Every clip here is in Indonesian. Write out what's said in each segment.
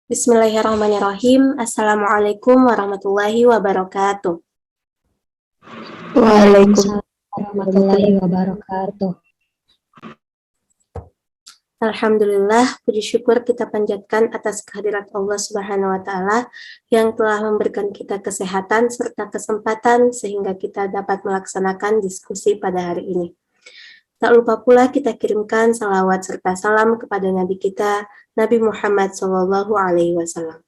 Bismillahirrahmanirrahim. Assalamualaikum warahmatullahi wabarakatuh. Waalaikumsalam warahmatullahi wabarakatuh. Alhamdulillah, puji syukur kita panjatkan atas kehadirat Allah Subhanahu wa Ta'ala yang telah memberikan kita kesehatan serta kesempatan sehingga kita dapat melaksanakan diskusi pada hari ini. Tak lupa pula kita kirimkan salawat serta salam kepada Nabi kita, Nabi Muhammad SAW.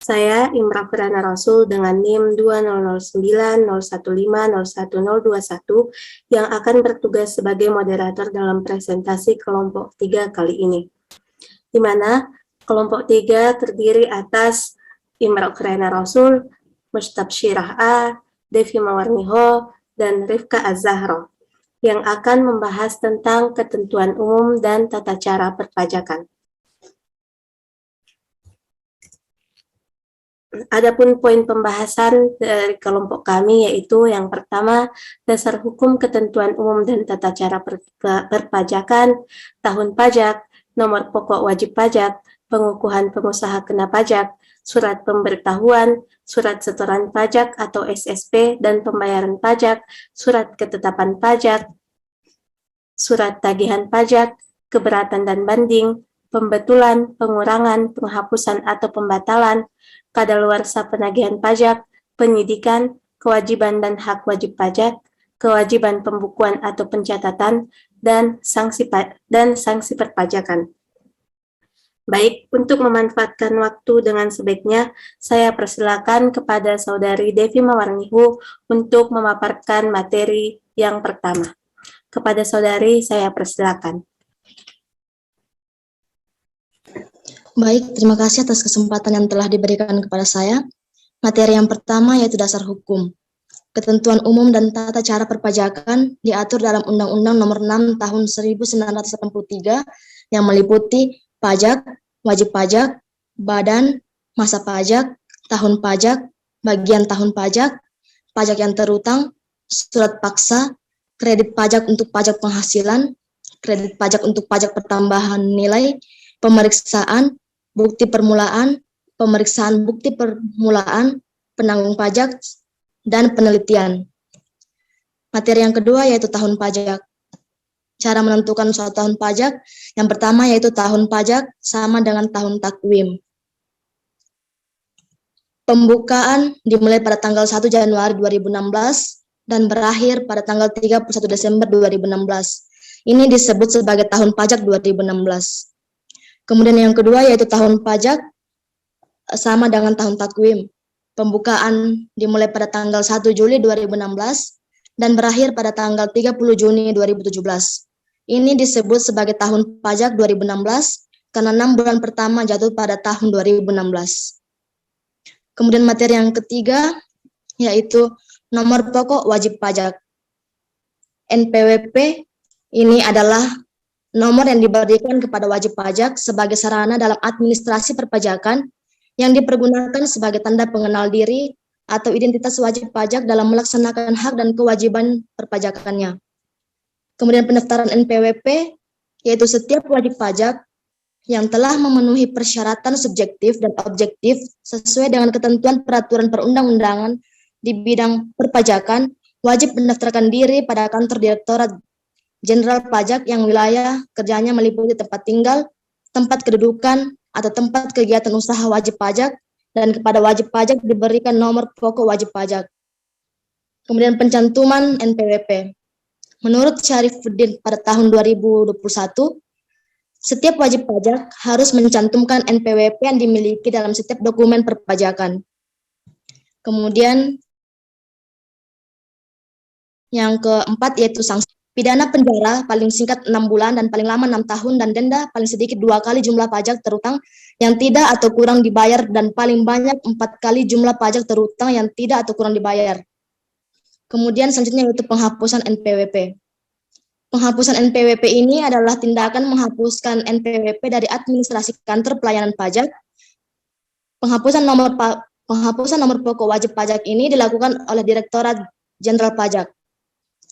Saya Imra Firana Rasul dengan NIM 200901501021 yang akan bertugas sebagai moderator dalam presentasi kelompok 3 kali ini. Di mana kelompok 3 terdiri atas Imra Firana Rasul, Mustabsyirah A, Devi Mawarniho, dan Rifka Az-Zahra yang akan membahas tentang ketentuan umum dan tata cara perpajakan. Adapun poin pembahasan dari kelompok kami yaitu yang pertama, dasar hukum ketentuan umum dan tata cara perpajakan, tahun pajak, nomor pokok wajib pajak, pengukuhan pengusaha kena pajak, surat pemberitahuan, surat setoran pajak atau SSP dan pembayaran pajak, surat ketetapan pajak, surat tagihan pajak, keberatan dan banding, pembetulan, pengurangan, penghapusan atau pembatalan, kadaluarsa penagihan pajak, penyidikan, kewajiban dan hak wajib pajak, kewajiban pembukuan atau pencatatan, dan sanksi perpajakan. Baik, untuk memanfaatkan waktu dengan sebaiknya, saya persilakan kepada Saudari Devi Mawarniho untuk memaparkan materi yang pertama. Kepada Saudari, saya persilakan. Baik, terima kasih atas kesempatan yang telah diberikan kepada saya. Materi yang pertama yaitu dasar hukum. Ketentuan umum dan tata cara perpajakan diatur dalam Undang-Undang Nomor 6 Tahun 1983 yang meliputi pajak, wajib pajak, badan, masa pajak, tahun pajak, bagian tahun pajak, pajak yang terutang, surat paksa, kredit pajak untuk pajak penghasilan, kredit pajak untuk pajak pertambahan nilai, pemeriksaan, bukti permulaan, pemeriksaan bukti permulaan, penanggung pajak, dan penelitian. Materi yang kedua yaitu tahun pajak. Cara menentukan suatu tahun pajak, yang pertama yaitu tahun pajak sama dengan tahun takwim. Pembukaan dimulai pada tanggal 1 Januari 2016 dan berakhir pada tanggal 31 Desember 2016. Ini disebut sebagai tahun pajak 2016. Kemudian yang kedua yaitu tahun pajak sama dengan tahun takwim. Pembukaan dimulai pada tanggal 1 Juli 2016 dan berakhir pada tanggal 30 Juni 2017. Ini disebut sebagai tahun pajak 2016 karena 6 bulan pertama jatuh pada tahun 2016. Kemudian materi yang ketiga yaitu nomor pokok wajib pajak. NPWP ini adalah nomor yang diberikan kepada wajib pajak sebagai sarana dalam administrasi perpajakan yang dipergunakan sebagai tanda pengenal diri atau identitas wajib pajak dalam melaksanakan hak dan kewajiban perpajakannya. Kemudian pendaftaran NPWP, yaitu setiap wajib pajak yang telah memenuhi persyaratan subjektif dan objektif sesuai dengan ketentuan peraturan perundang-undangan di bidang perpajakan, wajib mendaftarkan diri pada kantor Direktorat Jenderal Pajak yang wilayah kerjanya meliputi tempat tinggal, tempat kedudukan, atau tempat kegiatan usaha wajib pajak, dan kepada wajib pajak diberikan nomor pokok wajib pajak. Kemudian pencantuman NPWP. Menurut Syarifuddin pada tahun 2021, setiap wajib pajak harus mencantumkan NPWP yang dimiliki dalam setiap dokumen perpajakan. Kemudian yang keempat yaitu sanksi. Pidana penjara paling singkat 6 bulan dan paling lama 6 tahun dan denda paling sedikit 2 kali jumlah pajak terutang yang tidak atau kurang dibayar dan paling banyak 4 kali jumlah pajak terutang yang tidak atau kurang dibayar. Kemudian selanjutnya yaitu penghapusan NPWP. Penghapusan NPWP ini adalah tindakan menghapuskan NPWP dari administrasi kantor pelayanan pajak. Penghapusan nomor pokok wajib pajak ini dilakukan oleh Direktorat Jenderal Pajak.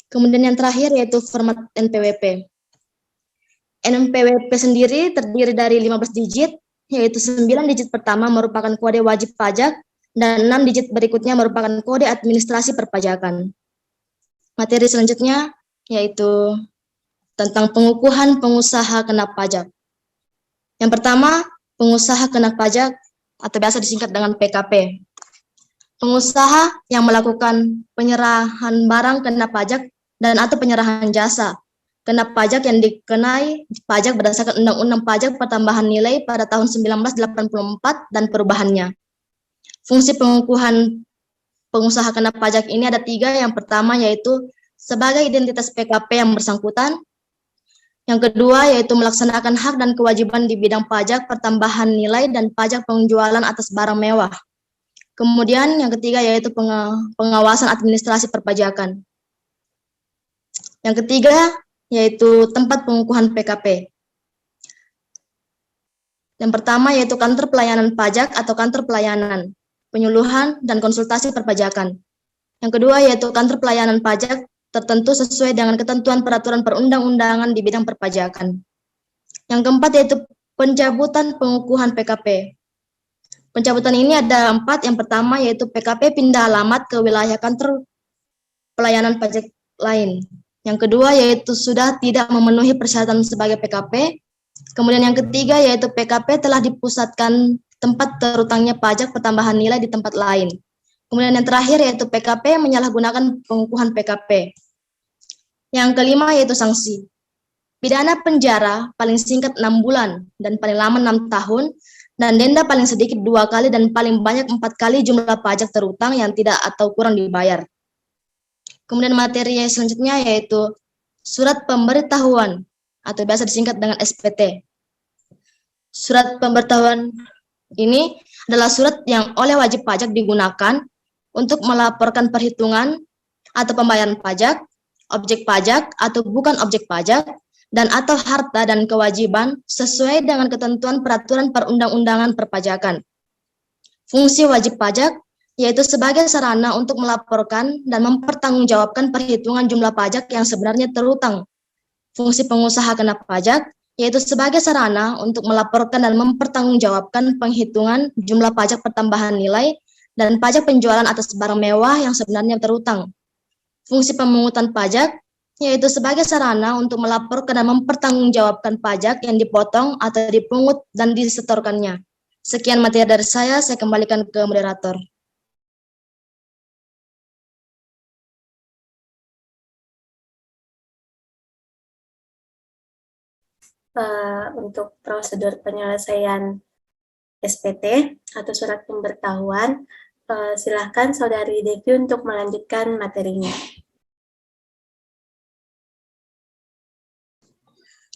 Kemudian yang terakhir yaitu format NPWP. NPWP sendiri terdiri dari 15 digit yaitu 9 digit pertama merupakan kode wajib pajak, dan 6 digit berikutnya merupakan kode administrasi perpajakan. Materi selanjutnya yaitu tentang pengukuhan pengusaha kena pajak. Yang pertama, pengusaha kena pajak atau biasa disingkat dengan PKP. Pengusaha yang melakukan penyerahan barang kena pajak dan atau penyerahan jasa kena pajak yang dikenai pajak berdasarkan Undang-Undang Pajak Pertambahan Nilai pada tahun 1984 dan perubahannya. Fungsi pengukuhan pengusaha kena pajak ini ada 3. Yang pertama yaitu sebagai identitas PKP yang bersangkutan. Yang kedua yaitu melaksanakan hak dan kewajiban di bidang pajak pertambahan nilai dan pajak penjualan atas barang mewah. Kemudian yang ketiga yaitu pengawasan administrasi perpajakan. Yang ketiga yaitu tempat pengukuhan PKP. Yang pertama yaitu kantor pelayanan pajak atau kantor pelayanan, penyuluhan dan konsultasi perpajakan. Yang kedua yaitu kantor pelayanan pajak tertentu sesuai dengan ketentuan peraturan perundang-undangan di bidang perpajakan. Yang keempat yaitu pencabutan pengukuhan PKP. Pencabutan ini ada 4. Yang pertama yaitu PKP pindah alamat ke wilayah kantor pelayanan pajak lain. Yang kedua yaitu sudah tidak memenuhi persyaratan sebagai PKP. Kemudian yang ketiga yaitu PKP telah dipusatkan tempat terutangnya pajak pertambahan nilai di tempat lain. Kemudian yang terakhir yaitu PKP menyalahgunakan pengukuhan PKP. Yang kelima yaitu sanksi. Pidana penjara paling singkat 6 bulan dan paling lama 6 tahun, dan denda paling sedikit 2 kali dan paling banyak 4 kali jumlah pajak terutang yang tidak atau kurang dibayar. Kemudian materi yang selanjutnya yaitu surat pemberitahuan atau biasa disingkat dengan SPT. Surat pemberitahuan ini adalah surat yang oleh wajib pajak digunakan untuk melaporkan perhitungan atau pembayaran pajak, objek pajak atau bukan objek pajak, dan atau harta dan kewajiban sesuai dengan ketentuan peraturan perundang-undangan perpajakan. Fungsi wajib pajak yaitu sebagai sarana untuk melaporkan dan mempertanggungjawabkan perhitungan jumlah pajak yang sebenarnya terutang. Fungsi pengusaha kena pajak yaitu sebagai sarana untuk melaporkan dan mempertanggungjawabkan penghitungan jumlah pajak pertambahan nilai dan pajak penjualan atas barang mewah yang sebenarnya terutang. Fungsi pemungutan pajak yaitu sebagai sarana untuk melaporkan dan mempertanggungjawabkan pajak yang dipotong atau dipungut dan disetorkannya. Sekian materi dari saya kembalikan ke moderator. Untuk prosedur penyelesaian SPT atau surat pemberitahuan, silakan Saudari Devi untuk melanjutkan materinya.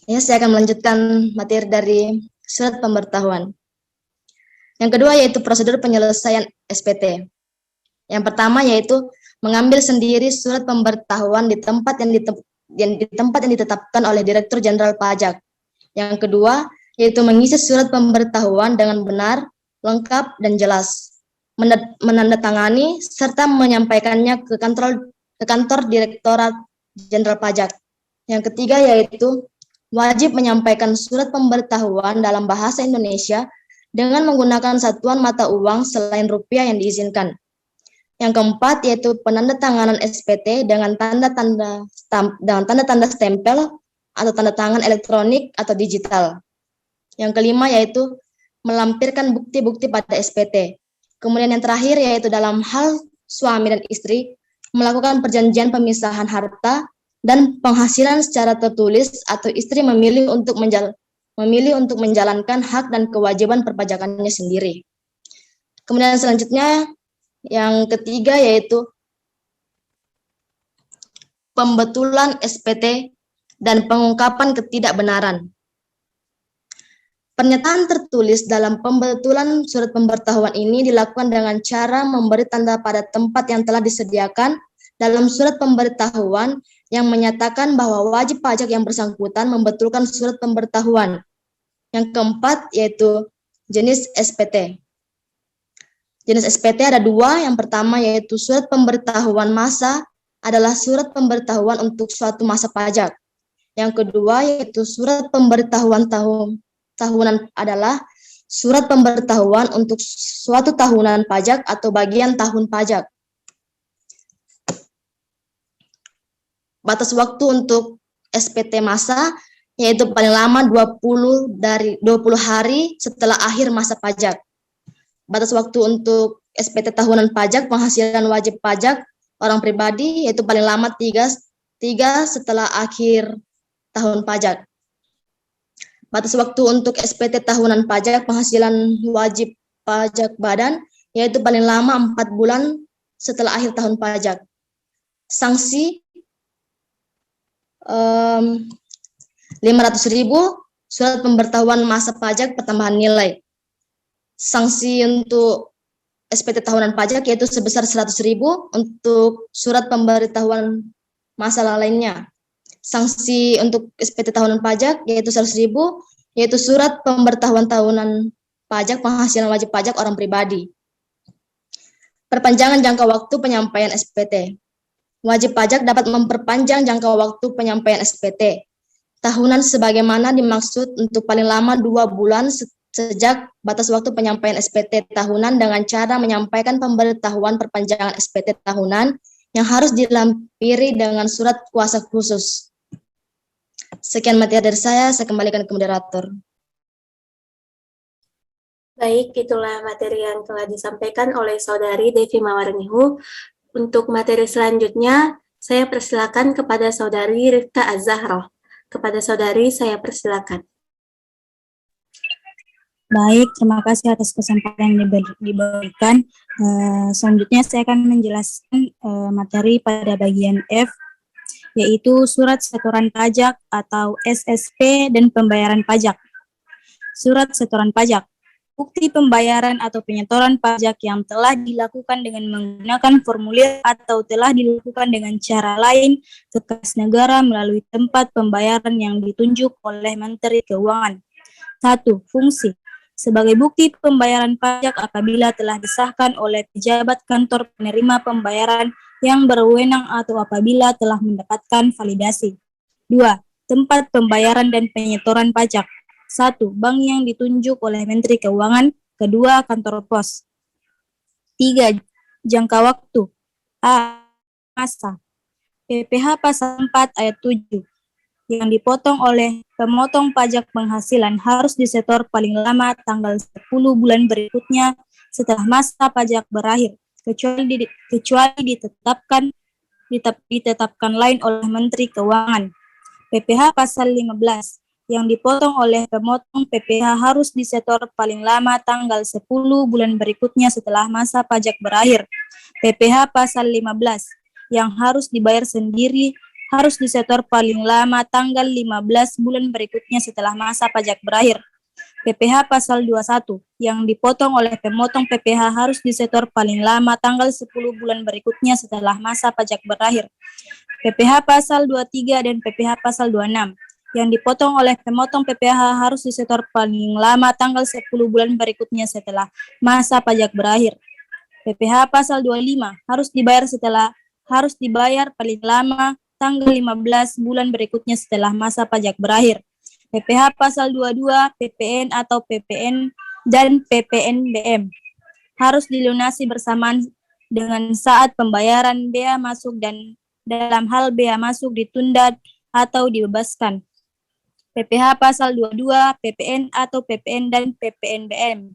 Ya, saya akan melanjutkan materi dari surat pemberitahuan. Yang kedua yaitu prosedur penyelesaian SPT. Yang pertama yaitu mengambil sendiri surat pemberitahuan di tempat yang ditetapkan oleh Direktur Jenderal Pajak. Yang kedua yaitu mengisi surat pemberitahuan dengan benar, lengkap dan jelas, menandatangani serta menyampaikannya ke kantor Direktorat Jenderal Pajak. Yang ketiga yaitu wajib menyampaikan surat pemberitahuan dalam bahasa Indonesia dengan menggunakan satuan mata uang selain rupiah yang diizinkan. Yang keempat yaitu penandatanganan SPT dengan tanda-tanda stempel atau tanda tangan elektronik atau digital. Yang kelima yaitu melampirkan bukti-bukti pada SPT. Kemudian yang terakhir yaitu dalam hal suami dan istri melakukan perjanjian pemisahan harta dan penghasilan secara tertulis atau istri memilih untuk menjalankan hak dan kewajiban perpajakannya sendiri. Kemudian selanjutnya yang ketiga yaitu pembetulan SPT dan pengungkapan ketidakbenaran. Pernyataan tertulis dalam pembetulan surat pemberitahuan ini dilakukan dengan cara memberi tanda pada tempat yang telah disediakan dalam surat pemberitahuan yang menyatakan bahwa wajib pajak yang bersangkutan membetulkan surat pemberitahuan. Yang keempat yaitu jenis SPT. Jenis SPT ada 2. Yang pertama yaitu surat pemberitahuan masa adalah surat pemberitahuan untuk suatu masa pajak. Yang kedua yaitu surat pemberitahuan tahunan adalah surat pemberitahuan untuk suatu tahunan pajak atau bagian tahun pajak. Batas waktu untuk SPT masa yaitu paling lama 20 hari setelah akhir masa pajak. Batas waktu untuk SPT tahunan pajak penghasilan wajib pajak orang pribadi yaitu paling lama 3 setelah akhir tahun pajak. Batas waktu untuk SPT tahunan pajak penghasilan wajib pajak badan yaitu paling lama 4 bulan setelah akhir tahun pajak. Sanksi 500.000 surat pemberitahuan masa pajak pertambahan nilai. Sanksi untuk SPT tahunan pajak yaitu sebesar 100.000 untuk surat pemberitahuan masa lainnya. Sanksi untuk SPT tahunan pajak yaitu 100.000 yaitu surat pemberitahuan tahunan pajak penghasilan wajib pajak orang pribadi. Perpanjangan jangka waktu penyampaian SPT. Wajib pajak dapat memperpanjang jangka waktu penyampaian SPT tahunan sebagaimana dimaksud untuk paling lama 2 bulan sejak batas waktu penyampaian SPT tahunan dengan cara menyampaikan pemberitahuan perpanjangan SPT tahunan yang harus dilampiri dengan surat kuasa khusus. Sekian materi dari saya kembalikan ke moderator. Baik, itulah materi yang telah disampaikan oleh Saudari Devi Mawarnihu. Untuk materi selanjutnya, saya persilakan kepada Saudari Rifka Az-Zahroh. Kepada Saudari, saya persilakan. Baik, terima kasih atas kesempatan yang diberikan. Selanjutnya saya akan menjelaskan materi pada bagian F, yaitu surat setoran pajak atau SSP dan pembayaran pajak. Surat setoran pajak, bukti pembayaran atau penyetoran pajak yang telah dilakukan dengan menggunakan formulir atau telah dilakukan dengan cara lain ke kas negara melalui tempat pembayaran yang ditunjuk oleh Menteri Keuangan. 1. Fungsi. Sebagai bukti pembayaran pajak apabila telah disahkan oleh pejabat kantor penerima pembayaran yang berwenang atau apabila telah mendapatkan validasi. 2. Tempat pembayaran dan penyetoran pajak. 1. Bank yang ditunjuk oleh Menteri Keuangan. 2. Kantor pos. 3. Jangka waktu. A. Masa. PPh pasal 4 ayat 7. Yang dipotong oleh pemotong pajak penghasilan harus disetor paling lama tanggal 10 bulan berikutnya setelah masa pajak berakhir, kecuali ditetapkan lain oleh Menteri Keuangan. PPh pasal 15. Yang dipotong oleh pemotong PPh harus disetor paling lama tanggal 10 bulan berikutnya setelah masa pajak berakhir. PPh pasal 15. Yang harus dibayar sendiri harus disetor paling lama tanggal 15 bulan berikutnya setelah masa pajak berakhir. PPh pasal 21. Yang dipotong oleh pemotong PPh harus disetor paling lama tanggal 10 bulan berikutnya setelah masa pajak berakhir. PPh pasal 23 dan PPh pasal 26. Yang dipotong oleh pemotong PPh harus disetor paling lama tanggal 10 bulan berikutnya setelah masa pajak berakhir. PPh pasal 25 harus dibayar paling lama tanggal 15 bulan berikutnya setelah masa pajak berakhir. PPh pasal 22, PPN atau PPN dan PPNBM harus dilunasi bersamaan dengan saat pembayaran bea masuk dan dalam hal bea masuk ditunda atau dibebaskan. PPh pasal 22, PPN atau PPN dan PPNBM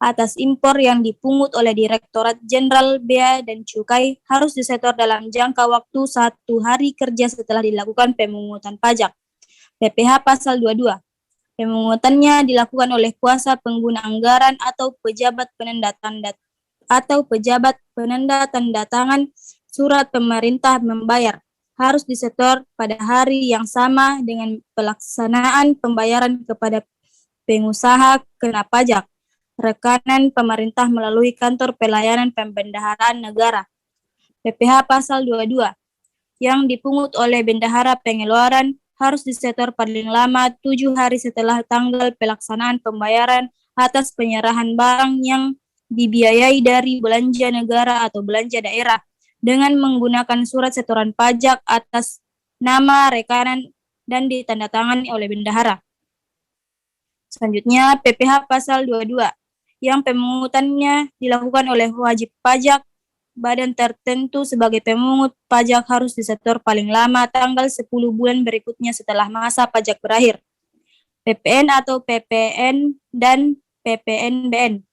atas impor yang dipungut oleh Direktorat Jenderal Bea dan Cukai harus disetor dalam jangka waktu 1 hari kerja setelah dilakukan pemungutan pajak. PPh pasal 22. Pemungutannya dilakukan oleh kuasa pengguna anggaran atau pejabat penanda tanda tangan surat pemerintah membayar harus disetor pada hari yang sama dengan pelaksanaan pembayaran kepada pengusaha kena pajak rekanan pemerintah melalui kantor pelayanan pembendaharaan negara. PPh pasal 22. Yang dipungut oleh bendahara pengeluaran harus disetor paling lama 7 hari setelah tanggal pelaksanaan pembayaran atas penyerahan barang yang dibiayai dari belanja negara atau belanja daerah dengan menggunakan surat setoran pajak atas nama rekanan dan ditandatangani oleh bendahara. Selanjutnya, PPh pasal 22 yang pemungutannya dilakukan oleh wajib pajak badan tertentu sebagai pemungut pajak harus disetor paling lama tanggal 10 bulan berikutnya setelah masa pajak berakhir. PPN atau PPN dan PPNBN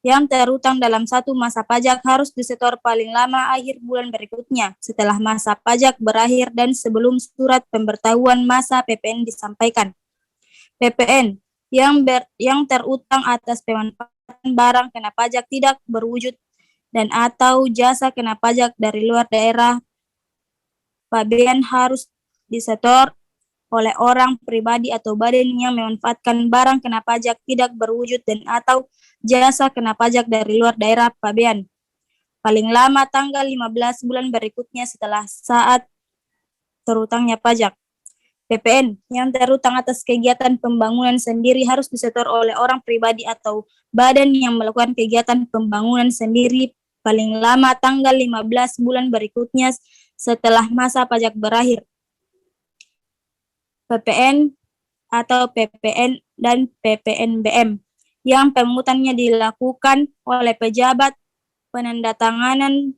yang terutang dalam satu masa pajak harus disetor paling lama akhir bulan berikutnya setelah masa pajak berakhir dan sebelum surat pemberitahuan masa PPN disampaikan. PPN yang terutang atas pemanfaatan barang kena pajak tidak berwujud dan atau jasa kena pajak dari luar daerah pabean harus disetor oleh orang pribadi atau badan yang memanfaatkan barang kena pajak tidak berwujud dan atau jasa kena pajak dari luar daerah pabean. Paling lama tanggal 15 bulan berikutnya setelah saat terutangnya pajak. PPN yang terutang atas kegiatan pembangunan sendiri harus disetor oleh orang pribadi atau badan yang melakukan kegiatan pembangunan sendiri paling lama tanggal 15 bulan berikutnya setelah masa pajak berakhir. PPN atau PPN dan PPNBM yang pemungutannya dilakukan oleh pejabat penandatanganan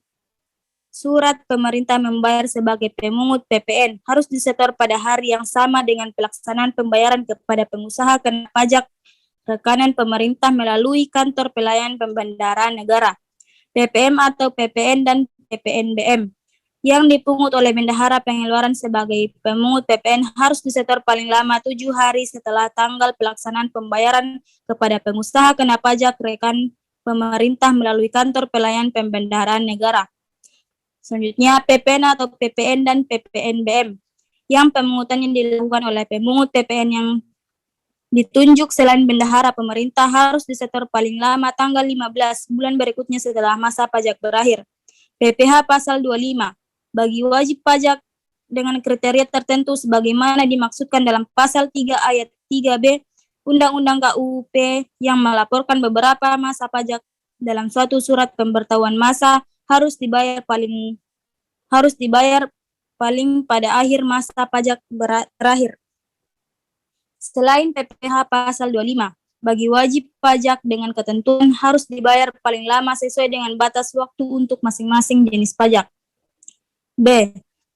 surat pemerintah membayar sebagai pemungut PPN harus disetor pada hari yang sama dengan pelaksanaan pembayaran kepada pengusaha kena pajak rekanan pemerintah melalui kantor pelayanan pembendaraan negara. PPM atau PPN dan PPNBM yang dipungut oleh bendahara pengeluaran sebagai pemungut PPN harus disetor paling lama 7 hari setelah tanggal pelaksanaan pembayaran kepada pengusaha kena pajak rekan pemerintah melalui kantor pelayanan pembendaharaan negara. Selanjutnya, PPN atau PPN dan PPNBM yang pemungutannya dilakukan oleh pemungut PPN yang ditunjuk selain bendahara pemerintah harus disetor paling lama tanggal 15 bulan berikutnya setelah masa pajak berakhir. PPh pasal 25 bagi wajib pajak dengan kriteria tertentu sebagaimana dimaksudkan dalam pasal 3 ayat 3b Undang-Undang KUP yang melaporkan beberapa masa pajak dalam suatu surat pemberitahuan masa harus dibayar paling pada akhir masa pajak terakhir. Selain PPh pasal 25, bagi wajib pajak dengan ketentuan harus dibayar paling lama sesuai dengan batas waktu untuk masing-masing jenis pajak. B.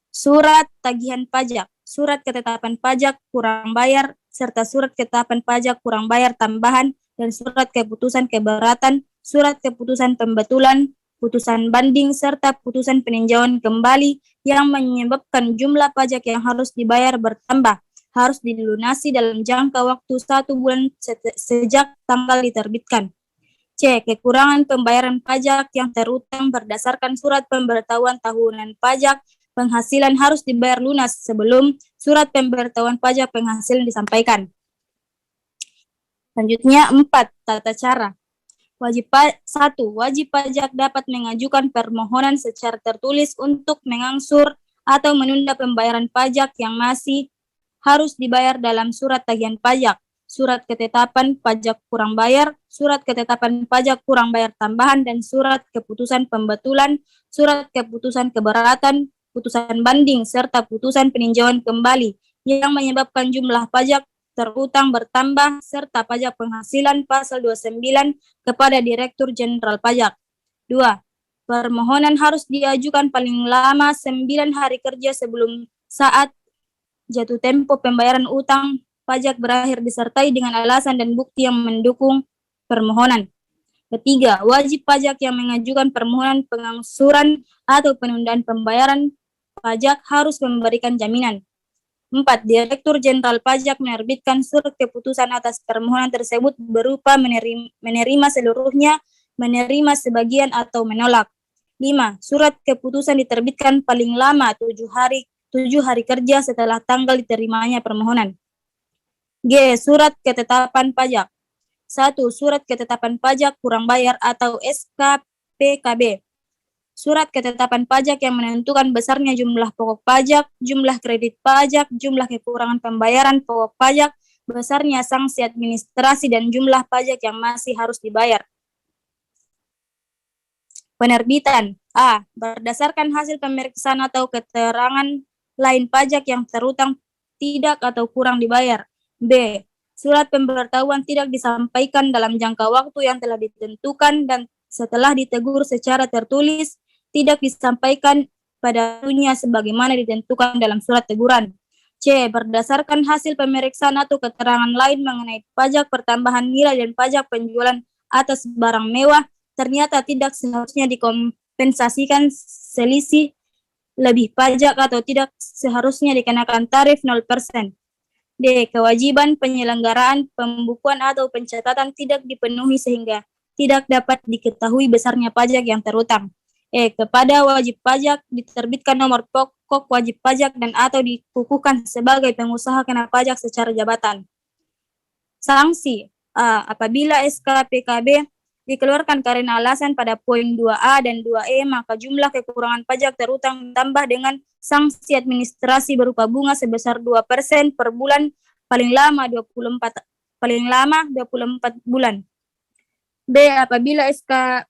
Surat tagihan pajak, surat ketetapan pajak kurang bayar, serta surat ketetapan pajak kurang bayar tambahan, dan surat keputusan keberatan, surat keputusan pembetulan, putusan banding, serta putusan peninjauan kembali yang menyebabkan jumlah pajak yang harus dibayar bertambah, harus dilunasi dalam jangka waktu 1 bulan sejak tanggal diterbitkan. C. Kekurangan pembayaran pajak yang terutang berdasarkan surat pemberitahuan tahunan pajak penghasilan harus dibayar lunas sebelum surat pemberitahuan pajak penghasilan disampaikan. Selanjutnya 4. Tata cara. 1. Wajib pajak dapat mengajukan permohonan secara tertulis untuk mengangsur atau menunda pembayaran pajak yang masih harus dibayar dalam surat tagihan pajak, surat ketetapan pajak kurang bayar, surat ketetapan pajak kurang bayar tambahan, dan surat keputusan pembetulan, surat keputusan keberatan, putusan banding, serta putusan peninjauan kembali yang menyebabkan jumlah pajak terutang bertambah, serta pajak penghasilan pasal 29 kepada Direktur Jenderal Pajak. 2. Permohonan harus diajukan paling lama 9 hari kerja sebelum saat jatuh tempo pembayaran utang pajak berakhir disertai dengan alasan dan bukti yang mendukung permohonan. 3. Wajib pajak yang mengajukan permohonan pengangsuran atau penundaan pembayaran pajak harus memberikan jaminan. 4. Direktur Jenderal Pajak menerbitkan surat keputusan atas permohonan tersebut berupa menerima seluruhnya, menerima sebagian, atau menolak. 5. Surat keputusan diterbitkan paling lama 7 hari kerja setelah tanggal diterimanya permohonan. G. Surat ketetapan pajak. 1. Surat ketetapan pajak kurang bayar atau SKPKB. Surat ketetapan pajak yang menentukan besarnya jumlah pokok pajak, jumlah kredit pajak, jumlah kekurangan pembayaran pokok pajak, besarnya sanksi administrasi, dan jumlah pajak yang masih harus dibayar. Penerbitan. A. Berdasarkan hasil pemeriksaan atau keterangan lain pajak yang terutang tidak atau kurang dibayar. B. Surat pemberitahuan tidak disampaikan dalam jangka waktu yang telah ditentukan dan setelah ditegur secara tertulis, tidak disampaikan pada waktunya sebagaimana ditentukan dalam surat teguran. C. Berdasarkan hasil pemeriksaan atau keterangan lain mengenai pajak pertambahan nilai dan pajak penjualan atas barang mewah, ternyata tidak seharusnya dikompensasikan selisih lebih pajak atau tidak seharusnya dikenakan tarif 0%. D. Kewajiban penyelenggaraan pembukuan atau pencatatan tidak dipenuhi sehingga tidak dapat diketahui besarnya pajak yang terutang. E. Kepada wajib pajak diterbitkan nomor pokok wajib pajak dan atau dikukuhkan sebagai pengusaha kena pajak secara jabatan. Sanksi. A. Apabila SK PKB dikeluarkan karena alasan pada poin 2A dan 2E, maka jumlah kekurangan pajak terutang ditambah dengan sanksi administrasi berupa bunga sebesar 2% per bulan paling lama 24 bulan. B. Apabila SK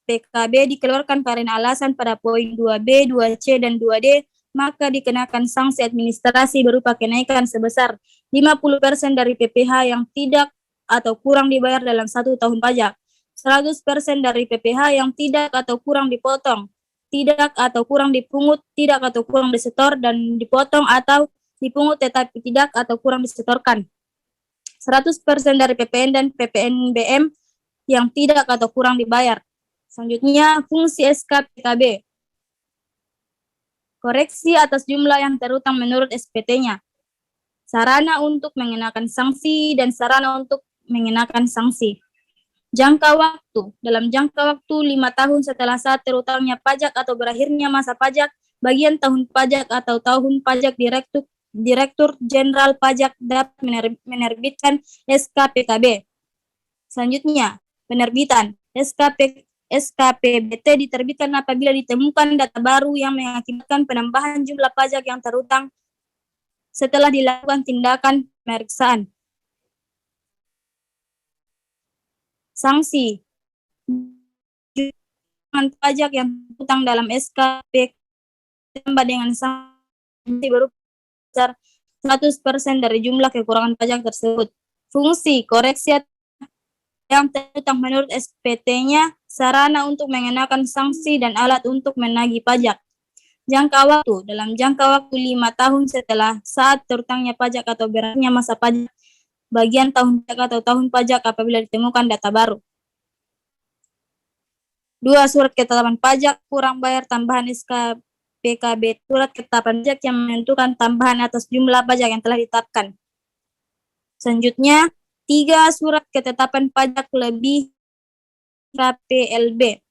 PKB dikeluarkan karena alasan pada poin 2B, 2C, dan 2D, maka dikenakan sanksi administrasi berupa kenaikan sebesar 50% dari PPh yang tidak atau kurang dibayar dalam 1 tahun pajak, 100% dari PPh yang tidak atau kurang dipotong, tidak atau kurang dipungut, tidak atau kurang disetor, dan dipotong atau dipungut tetapi tidak atau kurang disetorkan. 100% dari PPN dan PPNBM yang tidak atau kurang dibayar. Selanjutnya, fungsi SK PKB. Koreksi atas jumlah yang terutang menurut SPT-nya. Sarana untuk mengenakan sanksi dan sarana untuk mengenakan sanksi. Jangka waktu. Dalam jangka waktu 5 tahun setelah saat terutangnya pajak atau berakhirnya masa pajak, bagian tahun pajak atau tahun pajak Direktur Jenderal Pajak dapat menerbitkan SK PKB. Selanjutnya, penerbitan. SKPBT diterbitkan apabila ditemukan data baru yang mengakibatkan penambahan jumlah pajak yang terutang setelah dilakukan tindakan pemeriksaan. Sanksi. Pajak yang terutang dalam SKP ditambah dengan sanksi berupa 100% dari jumlah kekurangan pajak tersebut. Fungsi koreksi yang terutang menurut SPT-nya, sarana untuk mengenakan sanksi dan alat untuk menagih pajak. Jangka waktu. Dalam jangka waktu 5 tahun setelah saat terutangnya pajak atau berakhirnya masa pajak, bagian tahun pajak atau tahun pajak apabila ditemukan data baru. 2. Surat ketetapan pajak kurang bayar tambahan SK PKB. Surat ketetapan pajak yang menentukan tambahan atas jumlah pajak yang telah ditetapkan. Selanjutnya, 3. Surat ketetapan pajak lebih SKPLB.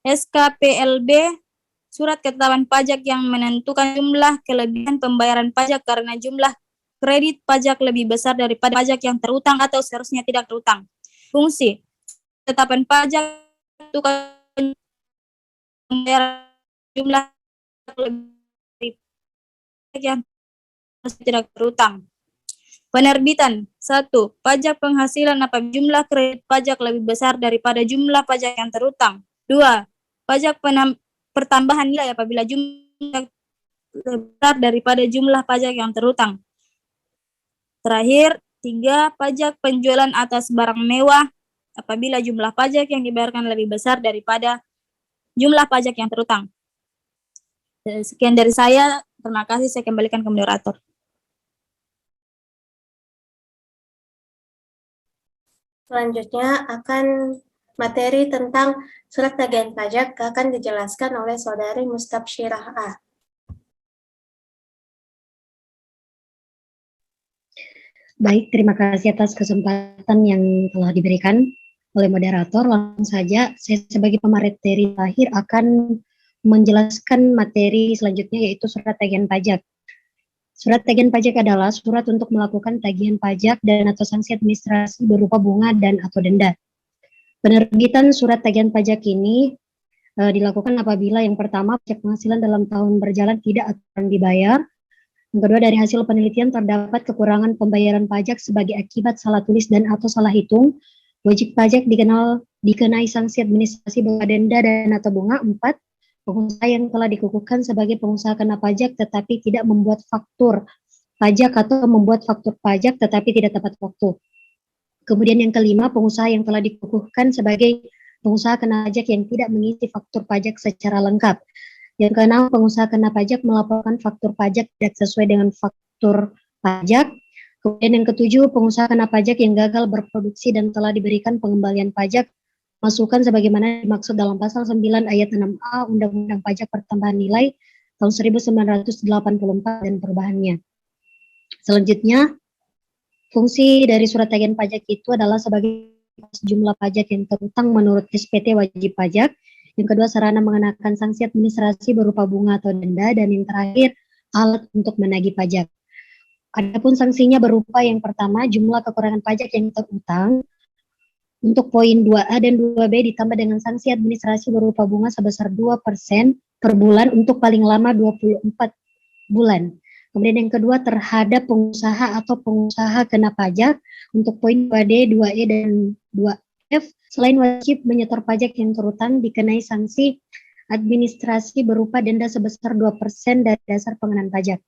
SKPLB, surat ketetapan pajak yang menentukan jumlah kelebihan pembayaran pajak karena jumlah kredit pajak lebih besar daripada pajak yang terutang atau seharusnya tidak terutang. Fungsi ketetapan pajak menentukan pembayaran jumlah lebih yang tidak terutang. Penerbitan. 1. Pajak penghasilan apabila jumlah kredit pajak lebih besar daripada jumlah pajak yang terutang. 2. Pajak pertambahan nilai apabila jumlah lebih besar daripada jumlah pajak yang terutang. Terakhir, 3. Pajak penjualan atas barang mewah apabila jumlah pajak yang dibayarkan lebih besar daripada jumlah pajak yang terutang. Sekian dari saya. Terima kasih. Saya kembalikan ke moderator. Selanjutnya akan materi tentang surat tagihan pajak akan dijelaskan oleh Saudari Mustabsyirah A. Baik, terima kasih atas kesempatan yang telah diberikan oleh moderator. Langsung saja, saya sebagai pemateri terakhir akan menjelaskan materi selanjutnya, yaitu surat tagihan pajak. Surat tagihan pajak adalah surat untuk melakukan tagihan pajak dan atau sanksi administrasi berupa bunga dan atau denda. Penerbitan surat tagihan pajak ini dilakukan apabila yang pertama, pajak penghasilan dalam tahun berjalan tidak akan dibayar. Yang kedua, dari hasil penelitian terdapat kekurangan pembayaran pajak sebagai akibat salah tulis dan atau salah hitung. Wajib pajak dikenai sanksi administrasi berupa denda dan atau bunga. 4. Pengusaha yang telah dikukuhkan sebagai pengusaha kena pajak tetapi tidak membuat faktur pajak atau membuat faktur pajak tetapi tidak tepat waktu. Kemudian yang kelima, pengusaha yang telah dikukuhkan sebagai pengusaha kena pajak yang tidak mengisi faktur pajak secara lengkap. Yang keenam, pengusaha kena pajak melaporkan faktur pajak tidak sesuai dengan faktur pajak. Kemudian yang ketujuh, pengusaha kena pajak yang gagal berproduksi dan telah diberikan pengembalian pajak masukan sebagaimana dimaksud dalam pasal 9 ayat 6A Undang-Undang Pajak Pertambahan Nilai tahun 1984 dan perubahannya. Selanjutnya, fungsi dari surat tagihan pajak itu adalah sebagai jumlah pajak yang terutang menurut SPT wajib pajak. Yang kedua, sarana mengenakan sanksi administrasi berupa bunga atau denda. Dan yang terakhir, alat untuk menagih pajak. Adapun sanksinya berupa yang pertama, jumlah kekurangan pajak yang terutang. Untuk poin 2A dan 2B ditambah dengan sanksi administrasi berupa bunga sebesar 2% per bulan untuk paling lama 24 bulan. Kemudian yang kedua, terhadap pengusaha atau pengusaha kena pajak untuk poin 2D, 2E, dan 2F, selain wajib menyetor pajak yang terutang, dikenai sanksi administrasi berupa denda sebesar 2% dari dasar pengenaan pajak.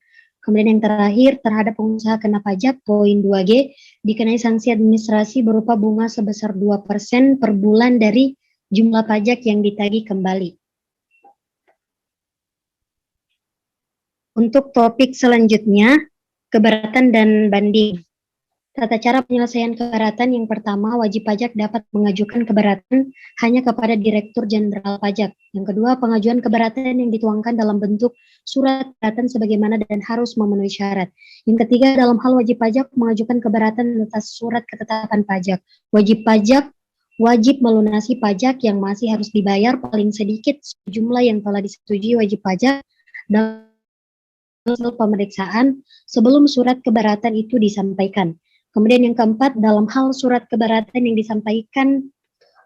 Kemudian yang terakhir, terhadap pengusaha kena pajak, poin 2G, dikenai sanksi administrasi berupa bunga sebesar 2% per bulan dari jumlah pajak yang ditagih kembali. Untuk topik selanjutnya, keberatan dan banding. Tata cara penyelesaian keberatan yang pertama, wajib pajak dapat mengajukan keberatan hanya kepada Direktur Jenderal Pajak. Yang kedua, pengajuan keberatan yang dituangkan dalam bentuk surat keberatan sebagaimana dan harus memenuhi syarat. Yang ketiga, dalam hal wajib pajak mengajukan keberatan atas surat ketetapan pajak. Wajib pajak wajib melunasi pajak yang masih harus dibayar paling sedikit jumlah yang telah disetujui wajib pajak dalam hasil pemeriksaan sebelum surat keberatan itu disampaikan. Kemudian yang keempat, dalam hal surat keberatan yang disampaikan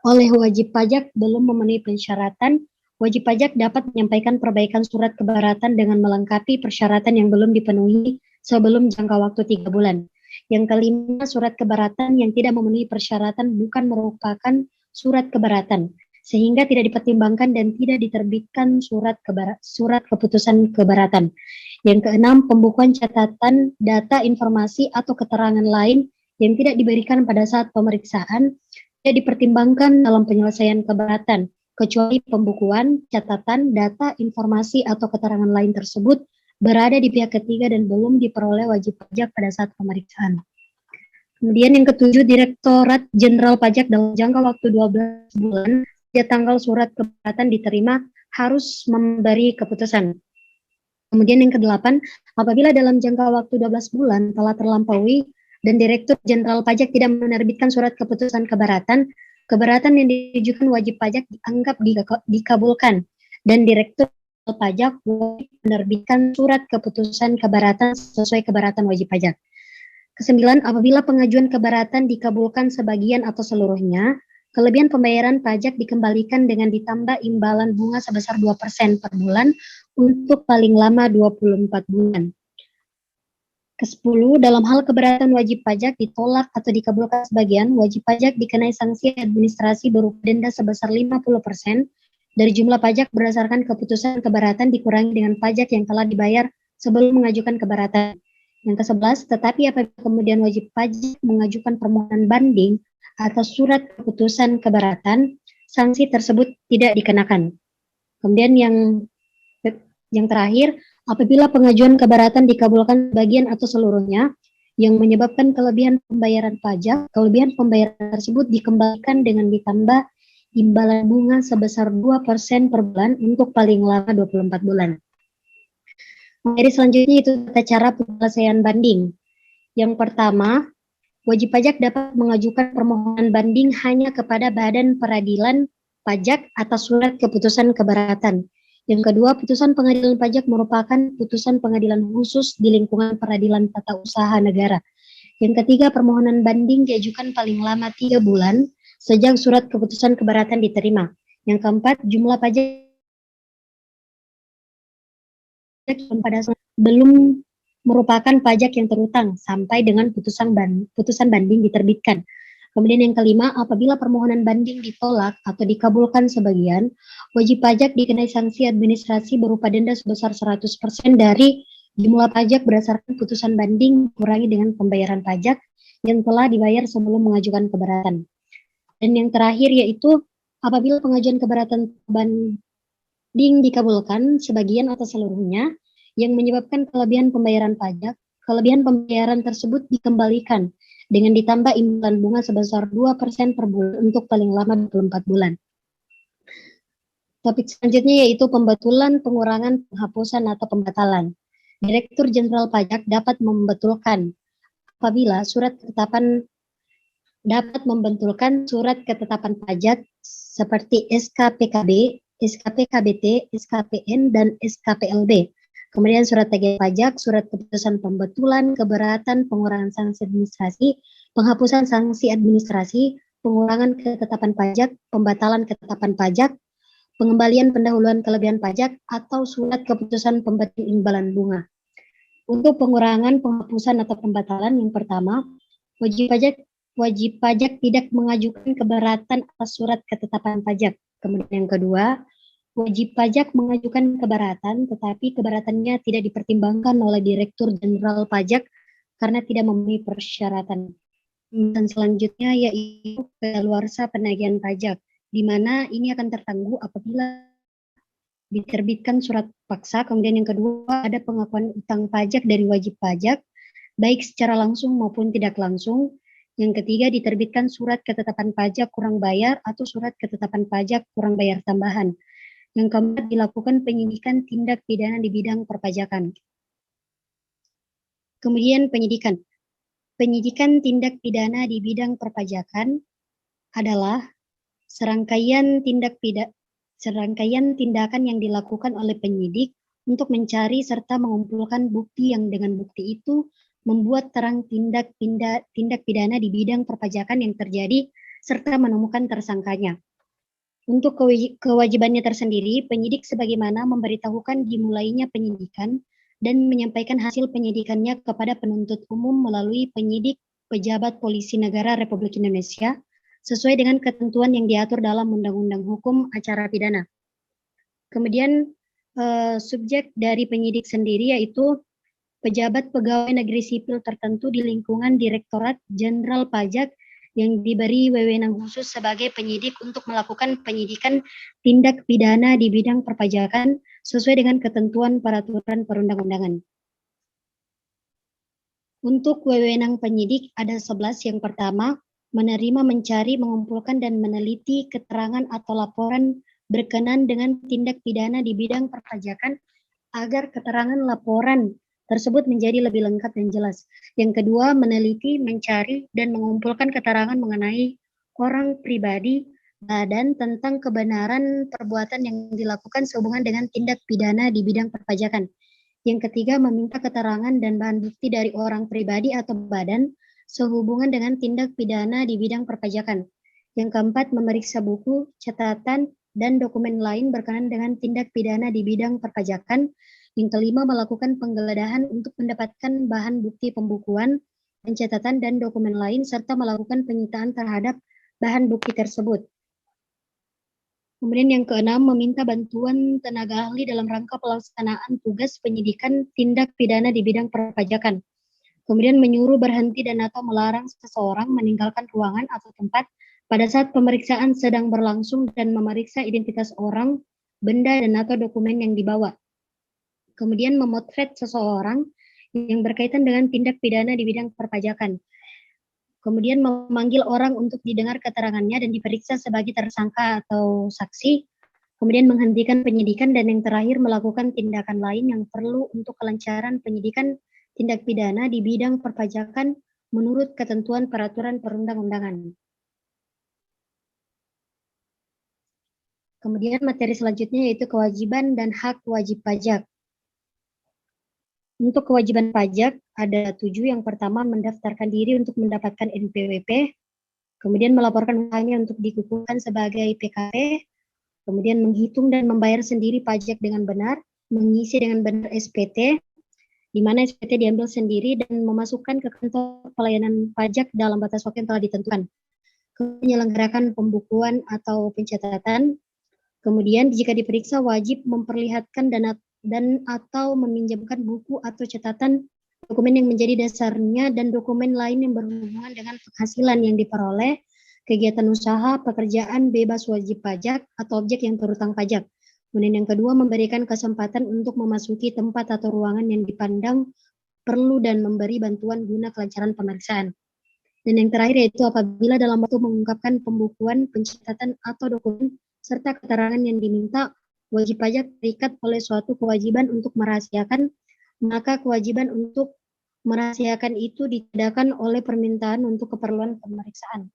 oleh wajib pajak belum memenuhi persyaratan, wajib pajak dapat menyampaikan perbaikan surat keberatan dengan melengkapi persyaratan yang belum dipenuhi sebelum jangka waktu 3 bulan. Yang kelima, surat keberatan yang tidak memenuhi persyaratan bukan merupakan surat keberatan, sehingga tidak dipertimbangkan dan tidak diterbitkan surat keputusan keberatan. Yang keenam, pembukuan catatan, data, informasi, atau keterangan lain yang tidak diberikan pada saat pemeriksaan tidak dipertimbangkan dalam penyelesaian keberatan, kecuali pembukuan, catatan, data, informasi, atau keterangan lain tersebut berada di pihak ketiga dan belum diperoleh wajib pajak pada saat pemeriksaan. Kemudian yang ketujuh, Direktorat Jenderal Pajak dalam jangka waktu 12 bulan sejak tanggal surat keberatan diterima harus memberi keputusan. Kemudian yang kedelapan, apabila dalam jangka waktu 12 bulan telah terlampaui dan Direktur Jenderal Pajak tidak menerbitkan surat keputusan keberatan, keberatan yang diajukan wajib pajak dianggap dikabulkan dan Direktur Pajak wajib menerbitkan surat keputusan keberatan sesuai keberatan wajib pajak. Kesembilan, apabila pengajuan keberatan dikabulkan sebagian atau seluruhnya, kelebihan pembayaran pajak dikembalikan dengan ditambah imbalan bunga sebesar 2% per bulan untuk paling lama 24 bulan. Ke-10, dalam hal keberatan wajib pajak ditolak atau dikabulkan sebagian, wajib pajak dikenai sanksi administrasi berupa denda sebesar 50% dari jumlah pajak berdasarkan keputusan keberatan dikurangi dengan pajak yang telah dibayar sebelum mengajukan keberatan. Yang ke-11, tetapi apabila kemudian wajib pajak mengajukan permohonan banding atas surat keputusan keberatan, sanksi tersebut tidak dikenakan. Kemudian yang terakhir, apabila pengajuan keberatan dikabulkan bagian atau seluruhnya yang menyebabkan kelebihan pembayaran pajak, kelebihan pembayaran tersebut dikembalikan dengan ditambah imbalan bunga sebesar 2% per bulan untuk paling lama 24 bulan. Jadi selanjutnya itu tata cara penyelesaian banding. Yang pertama, wajib pajak dapat mengajukan permohonan banding hanya kepada Badan Peradilan Pajak atas surat keputusan keberatan. Yang kedua, putusan pengadilan pajak merupakan putusan pengadilan khusus di lingkungan peradilan tata usaha negara. Yang ketiga, permohonan banding diajukan paling lama 3 bulan sejak surat keputusan keberatan diterima. Yang keempat, jumlah pajak pada belum merupakan pajak yang terutang sampai dengan putusan banding diterbitkan. Kemudian yang kelima, apabila permohonan banding ditolak atau dikabulkan sebagian, wajib pajak dikenai sanksi administrasi berupa denda sebesar 100% dari Jumlah pajak berdasarkan putusan banding dikurangi dengan pembayaran pajak yang telah dibayar sebelum mengajukan keberatan. Dan yang terakhir yaitu apabila pengajuan keberatan banding dikabulkan sebagian atau seluruhnya yang menyebabkan kelebihan pembayaran pajak, kelebihan pembayaran tersebut dikembalikan dengan ditambah imbalan bunga sebesar 2% per bulan untuk paling lama 24 bulan. Topik selanjutnya yaitu pembetulan, pengurangan, penghapusan, atau pembatalan. Direktur Jenderal Pajak dapat membetulkan apabila dapat membentulkan surat ketetapan pajak seperti SKPKB, SKPKBT, SKPN, dan SKPLB. Kemudian surat tagih pajak, surat keputusan pembetulan, keberatan, pengurangan sanksi administrasi, penghapusan sanksi administrasi, pengurangan ketetapan pajak, pembatalan ketetapan pajak, pengembalian pendahuluan kelebihan pajak, atau surat keputusan pemberian imbalan bunga. Untuk pengurangan, penghapusan, atau pembatalan, yang pertama, wajib pajak tidak mengajukan keberatan atas surat ketetapan pajak. Kemudian yang kedua, wajib pajak mengajukan keberatan, tetapi keberatannya tidak dipertimbangkan oleh Direktur Jenderal Pajak karena tidak memenuhi persyaratan. Dan selanjutnya yaitu kedaluarsa penagihan pajak, di mana ini akan tertangguh apabila diterbitkan surat paksa. Kemudian yang kedua, ada pengakuan utang pajak dari wajib pajak, baik secara langsung maupun tidak langsung. Yang ketiga, diterbitkan surat ketetapan pajak kurang bayar atau surat ketetapan pajak kurang bayar tambahan. Yang keempat, dilakukan penyidikan tindak pidana di bidang perpajakan. Kemudian penyidikan. Penyidikan tindak pidana di bidang perpajakan adalah serangkaian tindakan yang dilakukan oleh penyidik untuk mencari serta mengumpulkan bukti yang dengan bukti itu membuat terang tindak pidana di bidang perpajakan yang terjadi serta menemukan tersangkanya. Untuk kewajibannya tersendiri, penyidik sebagaimana memberitahukan dimulainya penyidikan dan menyampaikan hasil penyidikannya kepada penuntut umum melalui penyidik pejabat Polisi Negara Republik Indonesia sesuai dengan ketentuan yang diatur dalam Undang-Undang Hukum Acara Pidana. Kemudian subjek dari penyidik sendiri yaitu pejabat pegawai negeri sipil tertentu di lingkungan Direktorat Jenderal Pajak yang diberi wewenang khusus sebagai penyidik untuk melakukan penyidikan tindak pidana di bidang perpajakan sesuai dengan ketentuan peraturan perundang-undangan. Untuk wewenang penyidik ada 11. Yang pertama, menerima, mencari, mengumpulkan, dan meneliti keterangan atau laporan berkenan dengan tindak pidana di bidang perpajakan agar keterangan laporan tersebut menjadi lebih lengkap dan jelas. Yang kedua, meneliti, mencari, dan mengumpulkan keterangan mengenai orang pribadi, badan tentang kebenaran perbuatan yang dilakukan sehubungan dengan tindak pidana di bidang perpajakan. Yang ketiga, meminta keterangan dan bahan bukti dari orang pribadi atau badan sehubungan dengan tindak pidana di bidang perpajakan. Yang keempat, memeriksa buku, catatan, dan dokumen lain berkenaan dengan tindak pidana di bidang perpajakan. Yang kelima, melakukan penggeledahan untuk mendapatkan bahan bukti pembukuan, dan catatan, dan dokumen lain, serta melakukan penyitaan terhadap bahan bukti tersebut. Kemudian yang keenam, meminta bantuan tenaga ahli dalam rangka pelaksanaan tugas penyidikan tindak pidana di bidang perpajakan. Kemudian menyuruh berhenti dan atau melarang seseorang meninggalkan ruangan atau tempat pada saat pemeriksaan sedang berlangsung dan memeriksa identitas orang, benda, dan atau dokumen yang dibawa. Kemudian memotret seseorang yang berkaitan dengan tindak pidana di bidang perpajakan. Kemudian memanggil orang untuk didengar keterangannya dan diperiksa sebagai tersangka atau saksi. Kemudian menghentikan penyidikan dan yang terakhir melakukan tindakan lain yang perlu untuk kelancaran penyidikan tindak pidana di bidang perpajakan menurut ketentuan peraturan perundang-undangan. Kemudian materi selanjutnya yaitu kewajiban dan hak wajib pajak. Untuk kewajiban pajak ada 7. Yang pertama, mendaftarkan diri untuk mendapatkan NPWP, kemudian melaporkan usahanya untuk dikukuhkan sebagai PKP, kemudian menghitung dan membayar sendiri pajak dengan benar, mengisi dengan benar SPT, di mana SPT diambil sendiri dan memasukkan ke kantor pelayanan pajak dalam batas waktu yang telah ditentukan. Kemudian menyelenggarakan pembukuan atau pencatatan. Kemudian jika diperiksa wajib memperlihatkan dan atau meminjamkan buku atau catatan dokumen yang menjadi dasarnya dan dokumen lain yang berhubungan dengan penghasilan yang diperoleh, kegiatan usaha, pekerjaan bebas wajib pajak atau objek yang terutang pajak. Kemudian yang kedua, memberikan kesempatan untuk memasuki tempat atau ruangan yang dipandang perlu dan memberi bantuan guna kelancaran pemeriksaan. Dan yang terakhir yaitu apabila dalam waktu mengungkapkan pembukuan, pencatatan atau dokumen serta keterangan yang diminta, wajib pajak terikat oleh suatu kewajiban untuk merahasiakan, maka kewajiban untuk merahasiakan itu ditiadakan oleh permintaan untuk keperluan pemeriksaan.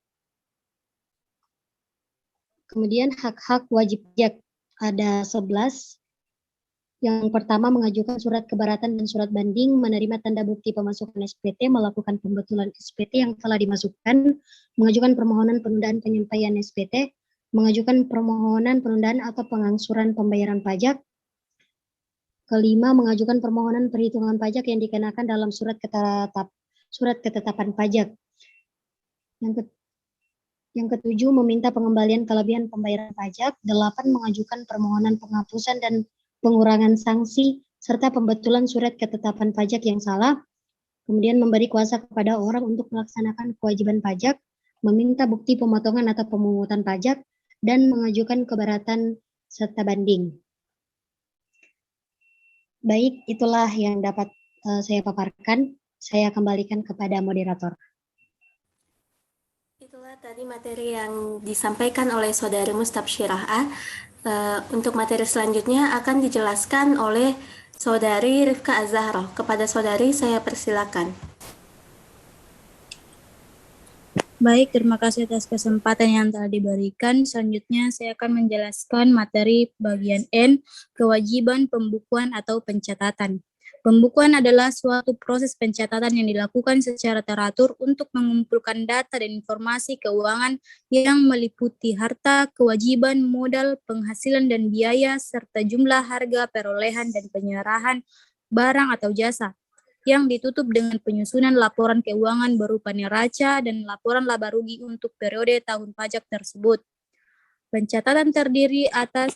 Kemudian hak-hak wajib pajak ada 11. Yang pertama, mengajukan surat keberatan dan surat banding, menerima tanda bukti pemasukan SPT, melakukan pembetulan SPT yang telah dimasukkan, mengajukan permohonan penundaan penyampaian SPT, mengajukan permohonan penundaan atau pengangsuran pembayaran pajak. Kelima, mengajukan permohonan perhitungan pajak yang dikenakan dalam surat ketetapan pajak. Yang ketujuh, meminta pengembalian kelebihan pembayaran pajak. 8, mengajukan permohonan penghapusan dan pengurangan sanksi, serta pembetulan surat ketetapan pajak yang salah. Kemudian memberi kuasa kepada orang untuk melaksanakan kewajiban pajak, meminta bukti pemotongan atau pemungutan pajak, dan mengajukan keberatan serta banding. Baik, itulah yang dapat saya paparkan. Saya kembalikan kepada moderator. Itulah tadi materi yang disampaikan oleh Saudari Mustabsyirah A. Untuk materi selanjutnya akan dijelaskan oleh Saudari Rifka Az-Zahroh. Kepada Saudari saya persilakan. Baik, terima kasih atas kesempatan yang telah diberikan. Selanjutnya saya akan menjelaskan materi bagian N, kewajiban pembukuan atau pencatatan. Pembukuan adalah suatu proses pencatatan yang dilakukan secara teratur untuk mengumpulkan data dan informasi keuangan yang meliputi harta, kewajiban, modal, penghasilan dan biaya, serta jumlah harga, perolehan, dan penyerahan barang atau jasa, yang ditutup dengan penyusunan laporan keuangan berupa neraca dan laporan laba rugi untuk periode tahun pajak tersebut. Pencatatan terdiri atas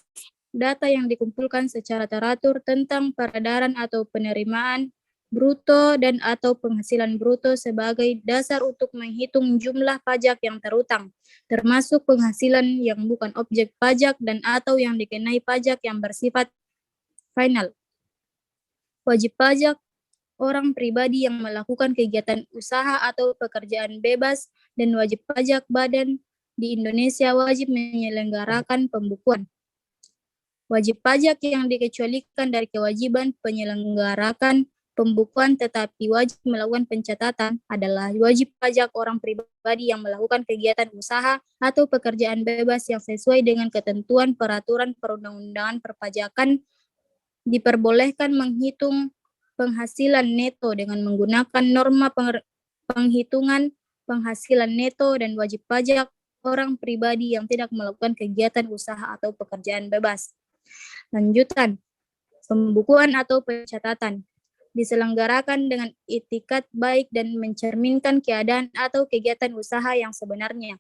data yang dikumpulkan secara teratur tentang peredaran atau penerimaan bruto dan atau penghasilan bruto sebagai dasar untuk menghitung jumlah pajak yang terutang, termasuk penghasilan yang bukan objek pajak dan atau yang dikenai pajak yang bersifat final. Wajib pajak orang pribadi yang melakukan kegiatan usaha atau pekerjaan bebas dan wajib pajak badan di Indonesia wajib menyelenggarakan pembukuan. Wajib pajak yang dikecualikan dari kewajiban penyelenggarakan pembukuan tetapi wajib melakukan pencatatan adalah wajib pajak orang pribadi yang melakukan kegiatan usaha atau pekerjaan bebas yang sesuai dengan ketentuan peraturan perundang-undangan perpajakan, diperbolehkan menghitung penghasilan neto dengan menggunakan norma penghitungan penghasilan neto, dan wajib pajak orang pribadi yang tidak melakukan kegiatan usaha atau pekerjaan bebas. Lanjutan, pembukuan atau pencatatan diselenggarakan dengan itikat baik dan mencerminkan keadaan atau kegiatan usaha yang sebenarnya.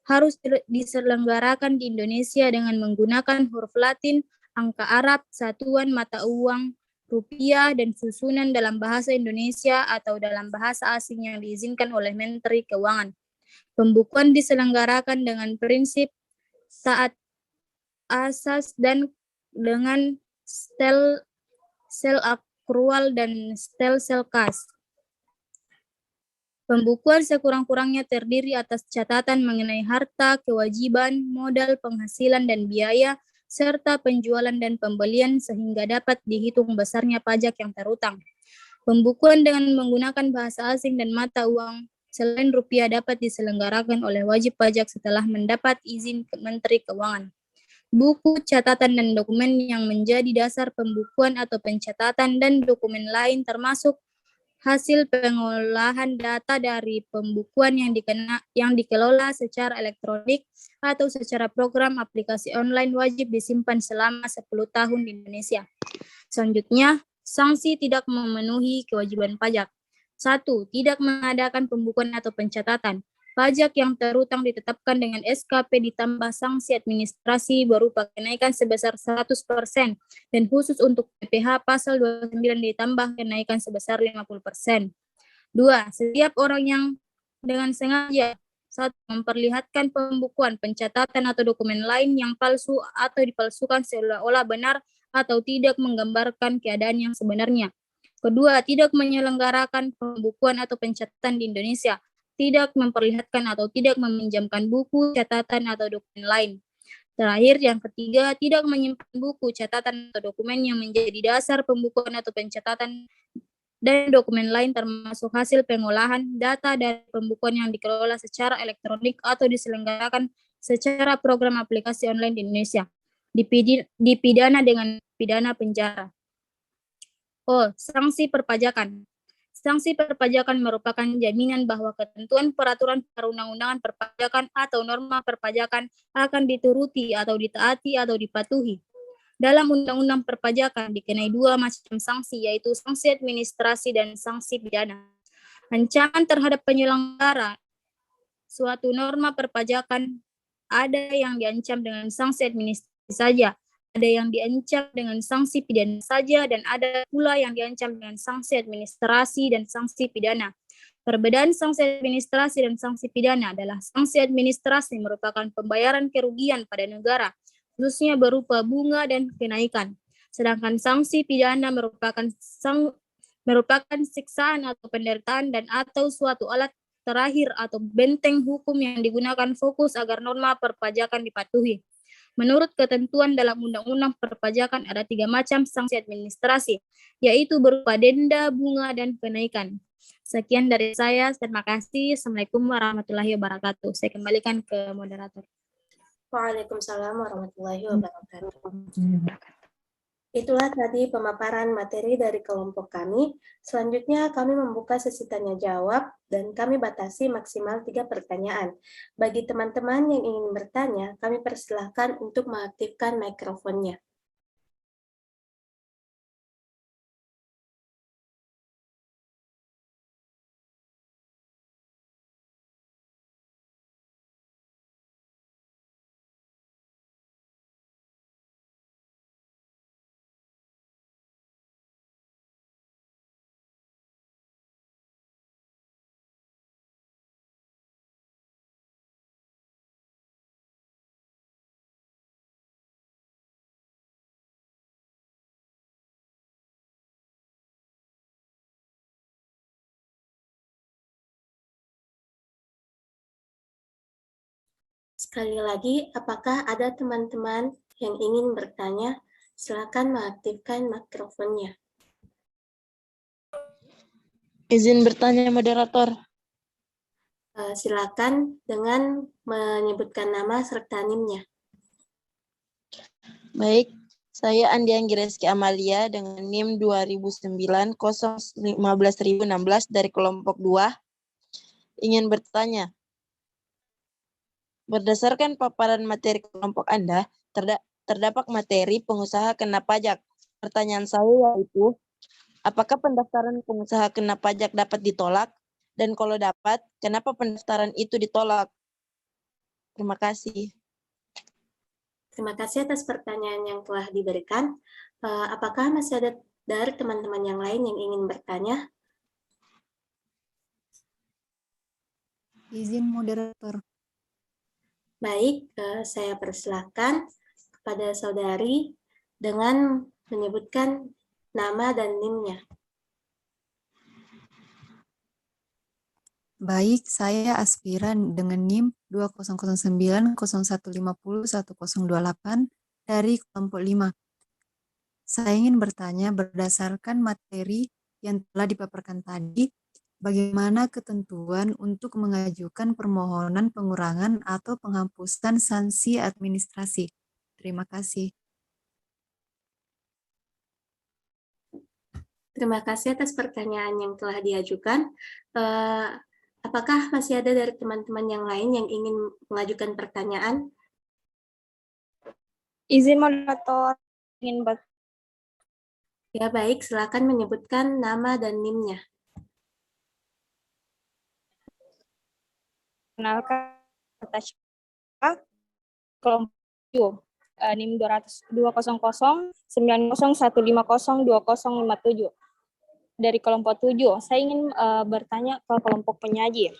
Harus diselenggarakan di Indonesia dengan menggunakan huruf Latin, angka Arab, satuan mata uang, rupiah, dan susunan dalam bahasa Indonesia atau dalam bahasa asing yang diizinkan oleh Menteri Keuangan. Pembukuan diselenggarakan dengan prinsip taat asas dan dengan sel akrual dan sel kas. Pembukuan sekurang-kurangnya terdiri atas catatan mengenai harta, kewajiban, modal, penghasilan, dan biaya, serta penjualan dan pembelian sehingga dapat dihitung besarnya pajak yang terutang. Pembukuan dengan menggunakan bahasa asing dan mata uang selain rupiah dapat diselenggarakan oleh wajib pajak setelah mendapat izin Menteri Keuangan. Buku, catatan, dan dokumen yang menjadi dasar pembukuan atau pencatatan dan dokumen lain termasuk hasil pengolahan data dari pembukuan yang dikelola secara elektronik atau secara program aplikasi online wajib disimpan selama 10 tahun di Indonesia. Selanjutnya, sanksi tidak memenuhi kewajiban pajak. 1. Tidak mengadakan pembukuan atau pencatatan. Pajak yang terutang ditetapkan dengan SKP ditambah sanksi administrasi berupa kenaikan sebesar 100% dan khusus untuk PPh pasal 29 ditambah kenaikan sebesar 50%. 2. Setiap orang yang dengan sengaja 1. Memperlihatkan pembukuan, pencatatan atau dokumen lain yang palsu atau dipalsukan seolah-olah benar atau tidak menggambarkan keadaan yang sebenarnya. Kedua, tidak menyelenggarakan pembukuan atau pencatatan di Indonesia, tidak memperlihatkan atau tidak meminjamkan buku, catatan, atau dokumen lain. Terakhir, yang ketiga, tidak menyimpan buku, catatan, atau dokumen yang menjadi dasar pembukuan atau pencatatan dan dokumen lain termasuk hasil pengolahan data dari pembukuan yang dikelola secara elektronik atau diselenggarakan secara program aplikasi online di Indonesia. Dipidana dengan pidana penjara. Sanksi perpajakan. Sanksi perpajakan merupakan jaminan bahwa ketentuan peraturan perundang-undangan perpajakan atau norma perpajakan akan dituruti atau ditaati atau dipatuhi. Dalam undang-undang perpajakan dikenai 2 macam sanksi, yaitu sanksi administrasi dan sanksi pidana. Ancaman terhadap penyelenggara suatu norma perpajakan ada yang diancam dengan sanksi administrasi saja, ada yang diancam dengan sanksi pidana saja, dan ada pula yang diancam dengan sanksi administrasi dan sanksi pidana. Perbedaan sanksi administrasi dan sanksi pidana adalah sanksi administrasi merupakan pembayaran kerugian pada negara, khususnya berupa bunga dan kenaikan. Sedangkan sanksi pidana merupakan siksaan atau penderitaan dan atau suatu alat terakhir atau benteng hukum yang digunakan fokus agar norma perpajakan dipatuhi. Menurut ketentuan dalam Undang-Undang Perpajakan ada 3 macam sanksi administrasi, yaitu berupa denda, bunga, dan kenaikan. Sekian dari saya, terima kasih. Assalamualaikum warahmatullahi wabarakatuh. Saya kembalikan ke moderator. Waalaikumsalam warahmatullahi wabarakatuh. Itulah tadi pemaparan materi dari kelompok kami. Selanjutnya kami membuka sesi tanya jawab dan kami batasi maksimal 3 pertanyaan. Bagi teman-teman yang ingin bertanya, kami persilahkan untuk mengaktifkan mikrofonnya. Sekali lagi, apakah ada teman-teman yang ingin bertanya? Silakan mengaktifkan mikrofonnya. Izin bertanya, moderator. Silakan dengan menyebutkan nama serta NIM-nya. Baik, saya Andi Anggireski Amalia dengan NIM 2009-015016 dari kelompok 2. Ingin bertanya, berdasarkan paparan materi kelompok Anda, terdapat materi pengusaha kena pajak. Pertanyaan saya yaitu, apakah pendaftaran pengusaha kena pajak dapat ditolak? Dan kalau dapat, kenapa pendaftaran itu ditolak? Terima kasih. Terima kasih atas pertanyaan yang telah diberikan. Apakah masih ada dari teman-teman yang lain yang ingin bertanya? Izin moderator. Baik, saya persilahkan kepada saudari dengan menyebutkan nama dan NIM-nya. Baik, saya aspiran dengan NIM 2009-0150-1028 dari kelompok 5. Saya ingin bertanya berdasarkan materi yang telah dipaparkan tadi, bagaimana ketentuan untuk mengajukan permohonan pengurangan atau penghapusan sanksi administrasi? Terima kasih. Terima kasih atas pertanyaan yang telah diajukan. Apakah masih ada dari teman-teman yang lain yang ingin mengajukan pertanyaan? Izin moderator, ingin Ya baik, silakan menyebutkan nama dan NIM-nya. Perkenalkan, kelompok 7, NIM 200.150.2057. Dari kelompok 7, saya ingin bertanya ke kelompok penyaji.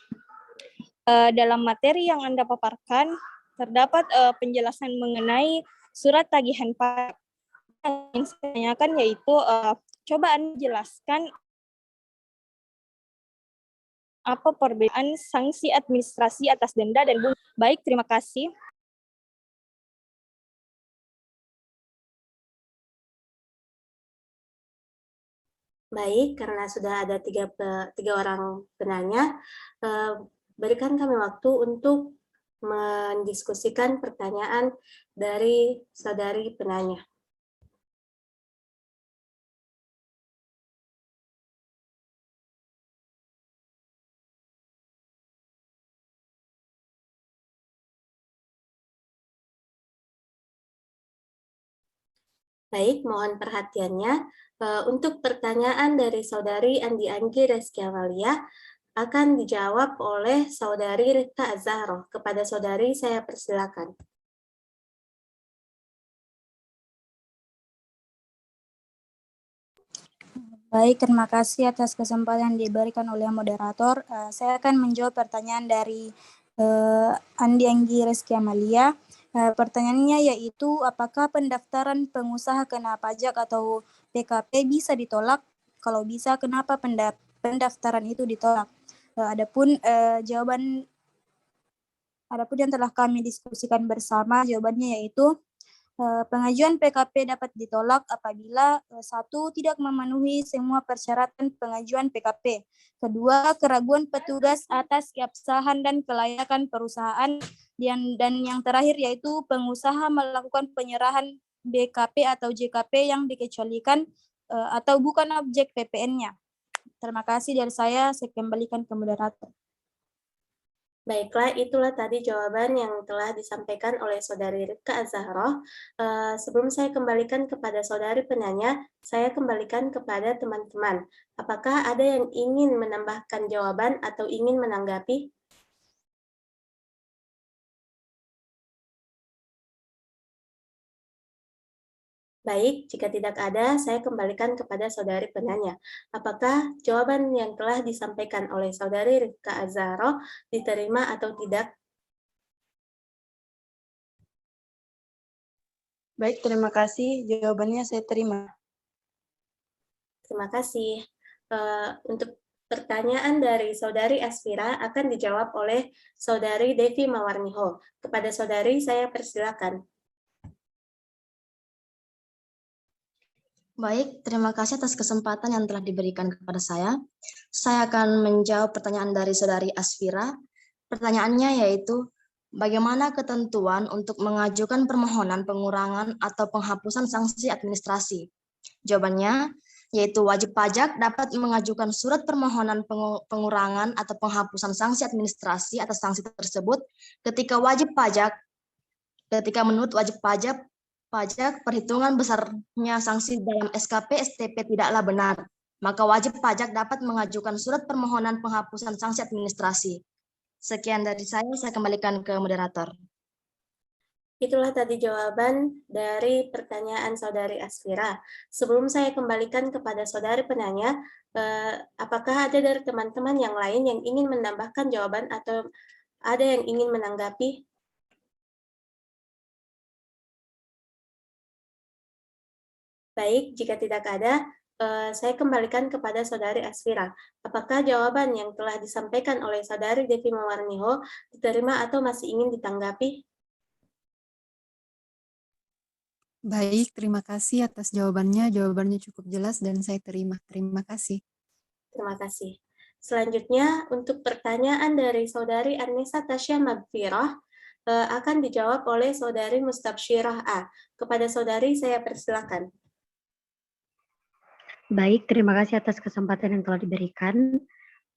Dalam materi yang Anda paparkan, terdapat penjelasan mengenai surat tagihan pajak. Yang ingin saya tanyakan yaitu, coba Anda jelaskan apa perbedaan sanksi administrasi atas denda dan bunga. Baik, terima kasih. Baik, karena sudah ada tiga orang penanya, berikan kami waktu untuk mendiskusikan pertanyaan dari saudari penanya. Baik, mohon perhatiannya. Untuk pertanyaan dari saudari Andi Anggi Reskiavalia akan dijawab oleh saudari Rita Azahro. Kepada saudari saya persilakan. Baik, terima kasih atas kesempatan yang diberikan oleh moderator. Saya akan menjawab pertanyaan dari Andi Anggi Reski Amalia. Pertanyaannya yaitu, apakah pendaftaran pengusaha kena pajak atau PKP bisa ditolak? Kalau bisa, kenapa pendaftaran itu ditolak? Adapun yang telah kami diskusikan bersama, jawabannya yaitu pengajuan PKP dapat ditolak apabila 1. Tidak memenuhi semua persyaratan pengajuan PKP. 2. Keraguan petugas atas keabsahan dan kelayakan perusahaan. Dan yang terakhir yaitu pengusaha melakukan penyerahan BKP atau JKP yang dikecualikan atau bukan objek PPN-nya. Terima kasih dari saya kembalikan ke moderator. Baiklah, itulah tadi jawaban yang telah disampaikan oleh saudari Rita Azahro. Sebelum saya kembalikan kepada saudari penanya, saya kembalikan kepada teman-teman. Apakah ada yang ingin menambahkan jawaban atau ingin menanggapi? Baik, jika tidak ada, saya kembalikan kepada saudari penanya. Apakah jawaban yang telah disampaikan oleh saudari Rita Azahro diterima atau tidak? Baik, terima kasih. Jawabannya saya terima. Terima kasih. Untuk pertanyaan dari saudari Asfira akan dijawab oleh saudari Devi Mawarniho. Kepada saudari, saya persilakan. Baik, terima kasih atas kesempatan yang telah diberikan kepada saya. Saya akan menjawab pertanyaan dari saudari Asfira. Pertanyaannya yaitu, bagaimana ketentuan untuk mengajukan permohonan pengurangan atau penghapusan sanksi administrasi? Jawabannya, yaitu wajib pajak dapat mengajukan surat permohonan pengurangan atau penghapusan sanksi administrasi atas sanksi tersebut ketika menurut wajib pajak perhitungan besarnya sanksi dalam SKP STP tidaklah benar, maka wajib pajak dapat mengajukan surat permohonan penghapusan sanksi administrasi. Sekian dari saya kembalikan ke moderator. Itulah tadi jawaban dari pertanyaan saudari Asfira. Sebelum saya kembalikan kepada saudari penanya, apakah ada dari teman-teman yang lain yang ingin menambahkan jawaban atau ada yang ingin menanggapi? Baik, jika tidak ada, saya kembalikan kepada saudari Asfira. Apakah jawaban yang telah disampaikan oleh saudari Devi Mawarniho diterima atau masih ingin ditanggapi? Baik, terima kasih atas jawabannya. Jawabannya cukup jelas dan saya terima. Terima kasih. Terima kasih. Selanjutnya, untuk pertanyaan dari saudari Anissa Tasya Magfirah akan dijawab oleh saudari Mustabsyirah A. Kepada saudari, saya persilakan. Baik, terima kasih atas kesempatan yang telah diberikan.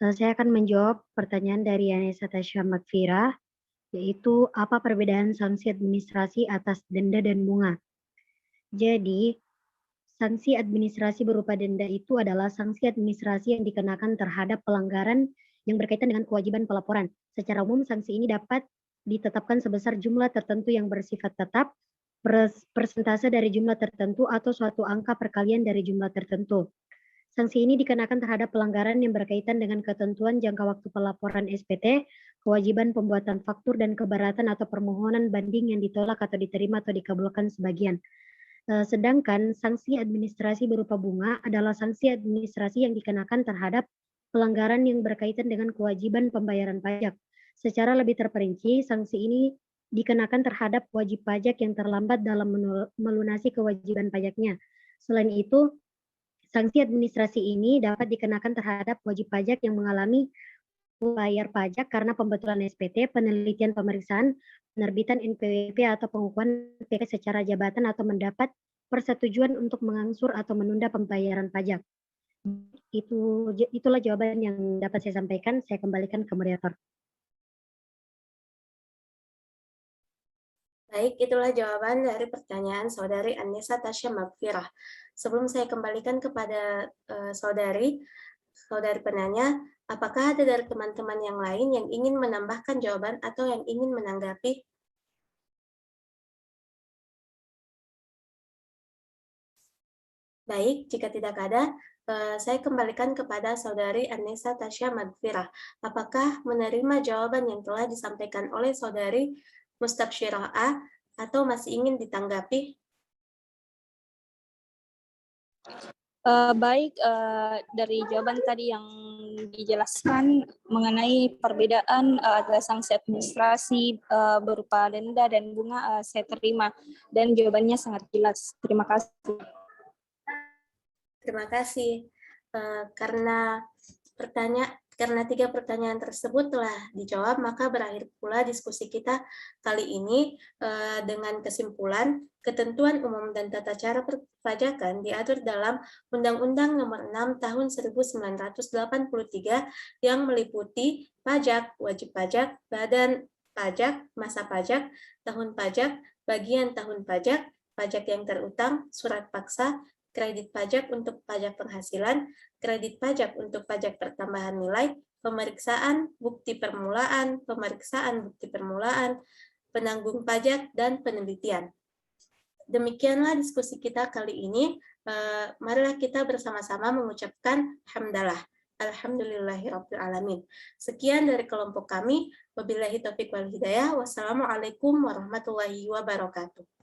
Saya akan menjawab pertanyaan dari Anissa Tasya Magfirah, yaitu apa perbedaan sanksi administrasi atas denda dan bunga. Jadi, sanksi administrasi berupa denda itu adalah sanksi administrasi yang dikenakan terhadap pelanggaran yang berkaitan dengan kewajiban pelaporan Secara umum, sanksi ini dapat ditetapkan sebesar jumlah tertentu yang bersifat tetap, persentase dari jumlah tertentu, atau suatu angka perkalian dari jumlah tertentu. Sanksi ini dikenakan terhadap pelanggaran yang berkaitan dengan ketentuan jangka waktu pelaporan SPT, kewajiban pembuatan faktur, dan keberatan atau permohonan banding yang ditolak atau diterima atau dikabulkan sebagian. Sedangkan sanksi administrasi berupa bunga adalah sanksi administrasi yang dikenakan terhadap pelanggaran yang berkaitan dengan kewajiban pembayaran pajak. Secara lebih terperinci, sanksi ini dikenakan terhadap wajib pajak yang terlambat dalam melunasi kewajiban pajaknya. Selain itu, sanksi administrasi ini dapat dikenakan terhadap wajib pajak yang mengalami bayar pajak karena pembetulan SPT, penelitian pemeriksaan, penerbitan NPWP atau pengukuhan PP secara jabatan atau mendapat persetujuan untuk mengangsur atau menunda pembayaran pajak. Itulah jawaban yang dapat saya sampaikan. Saya kembalikan ke moderator. Baik, itulah jawaban dari pertanyaan Saudari Annesa Tasya Magfirah. Sebelum saya kembalikan kepada saudari penanya, apakah ada dari teman-teman yang lain yang ingin menambahkan jawaban atau yang ingin menanggapi? Baik, jika tidak ada, saya kembalikan kepada Saudari Annesa Tasya Magfirah. Apakah menerima jawaban yang telah disampaikan oleh Saudari Mustabsyirah A atau masih ingin ditanggapi? Baik, dari jawaban tadi yang dijelaskan mengenai perbedaan antara sanksi administrasi berupa denda dan bunga, saya terima dan jawabannya sangat jelas. Terima kasih. Terima kasih. Karena 3 pertanyaan tersebut telah dijawab, maka berakhir pula diskusi kita kali ini dengan kesimpulan ketentuan umum dan tata cara perpajakan diatur dalam Undang-Undang Nomor 6 Tahun 1983 yang meliputi pajak, wajib pajak, badan pajak, masa pajak, tahun pajak, bagian tahun pajak, pajak yang terutang, surat paksa, kredit pajak untuk pajak penghasilan, kredit pajak untuk pajak pertambahan nilai, pemeriksaan bukti permulaan, penanggung pajak, dan penelitian. Demikianlah diskusi kita kali ini. Marilah kita bersama-sama mengucapkan hamdalah. Alhamdulillahirrabbilalamin. Sekian dari kelompok kami. Wabillahi taufiq wal hidayah. Wassalamualaikum warahmatullahi wabarakatuh.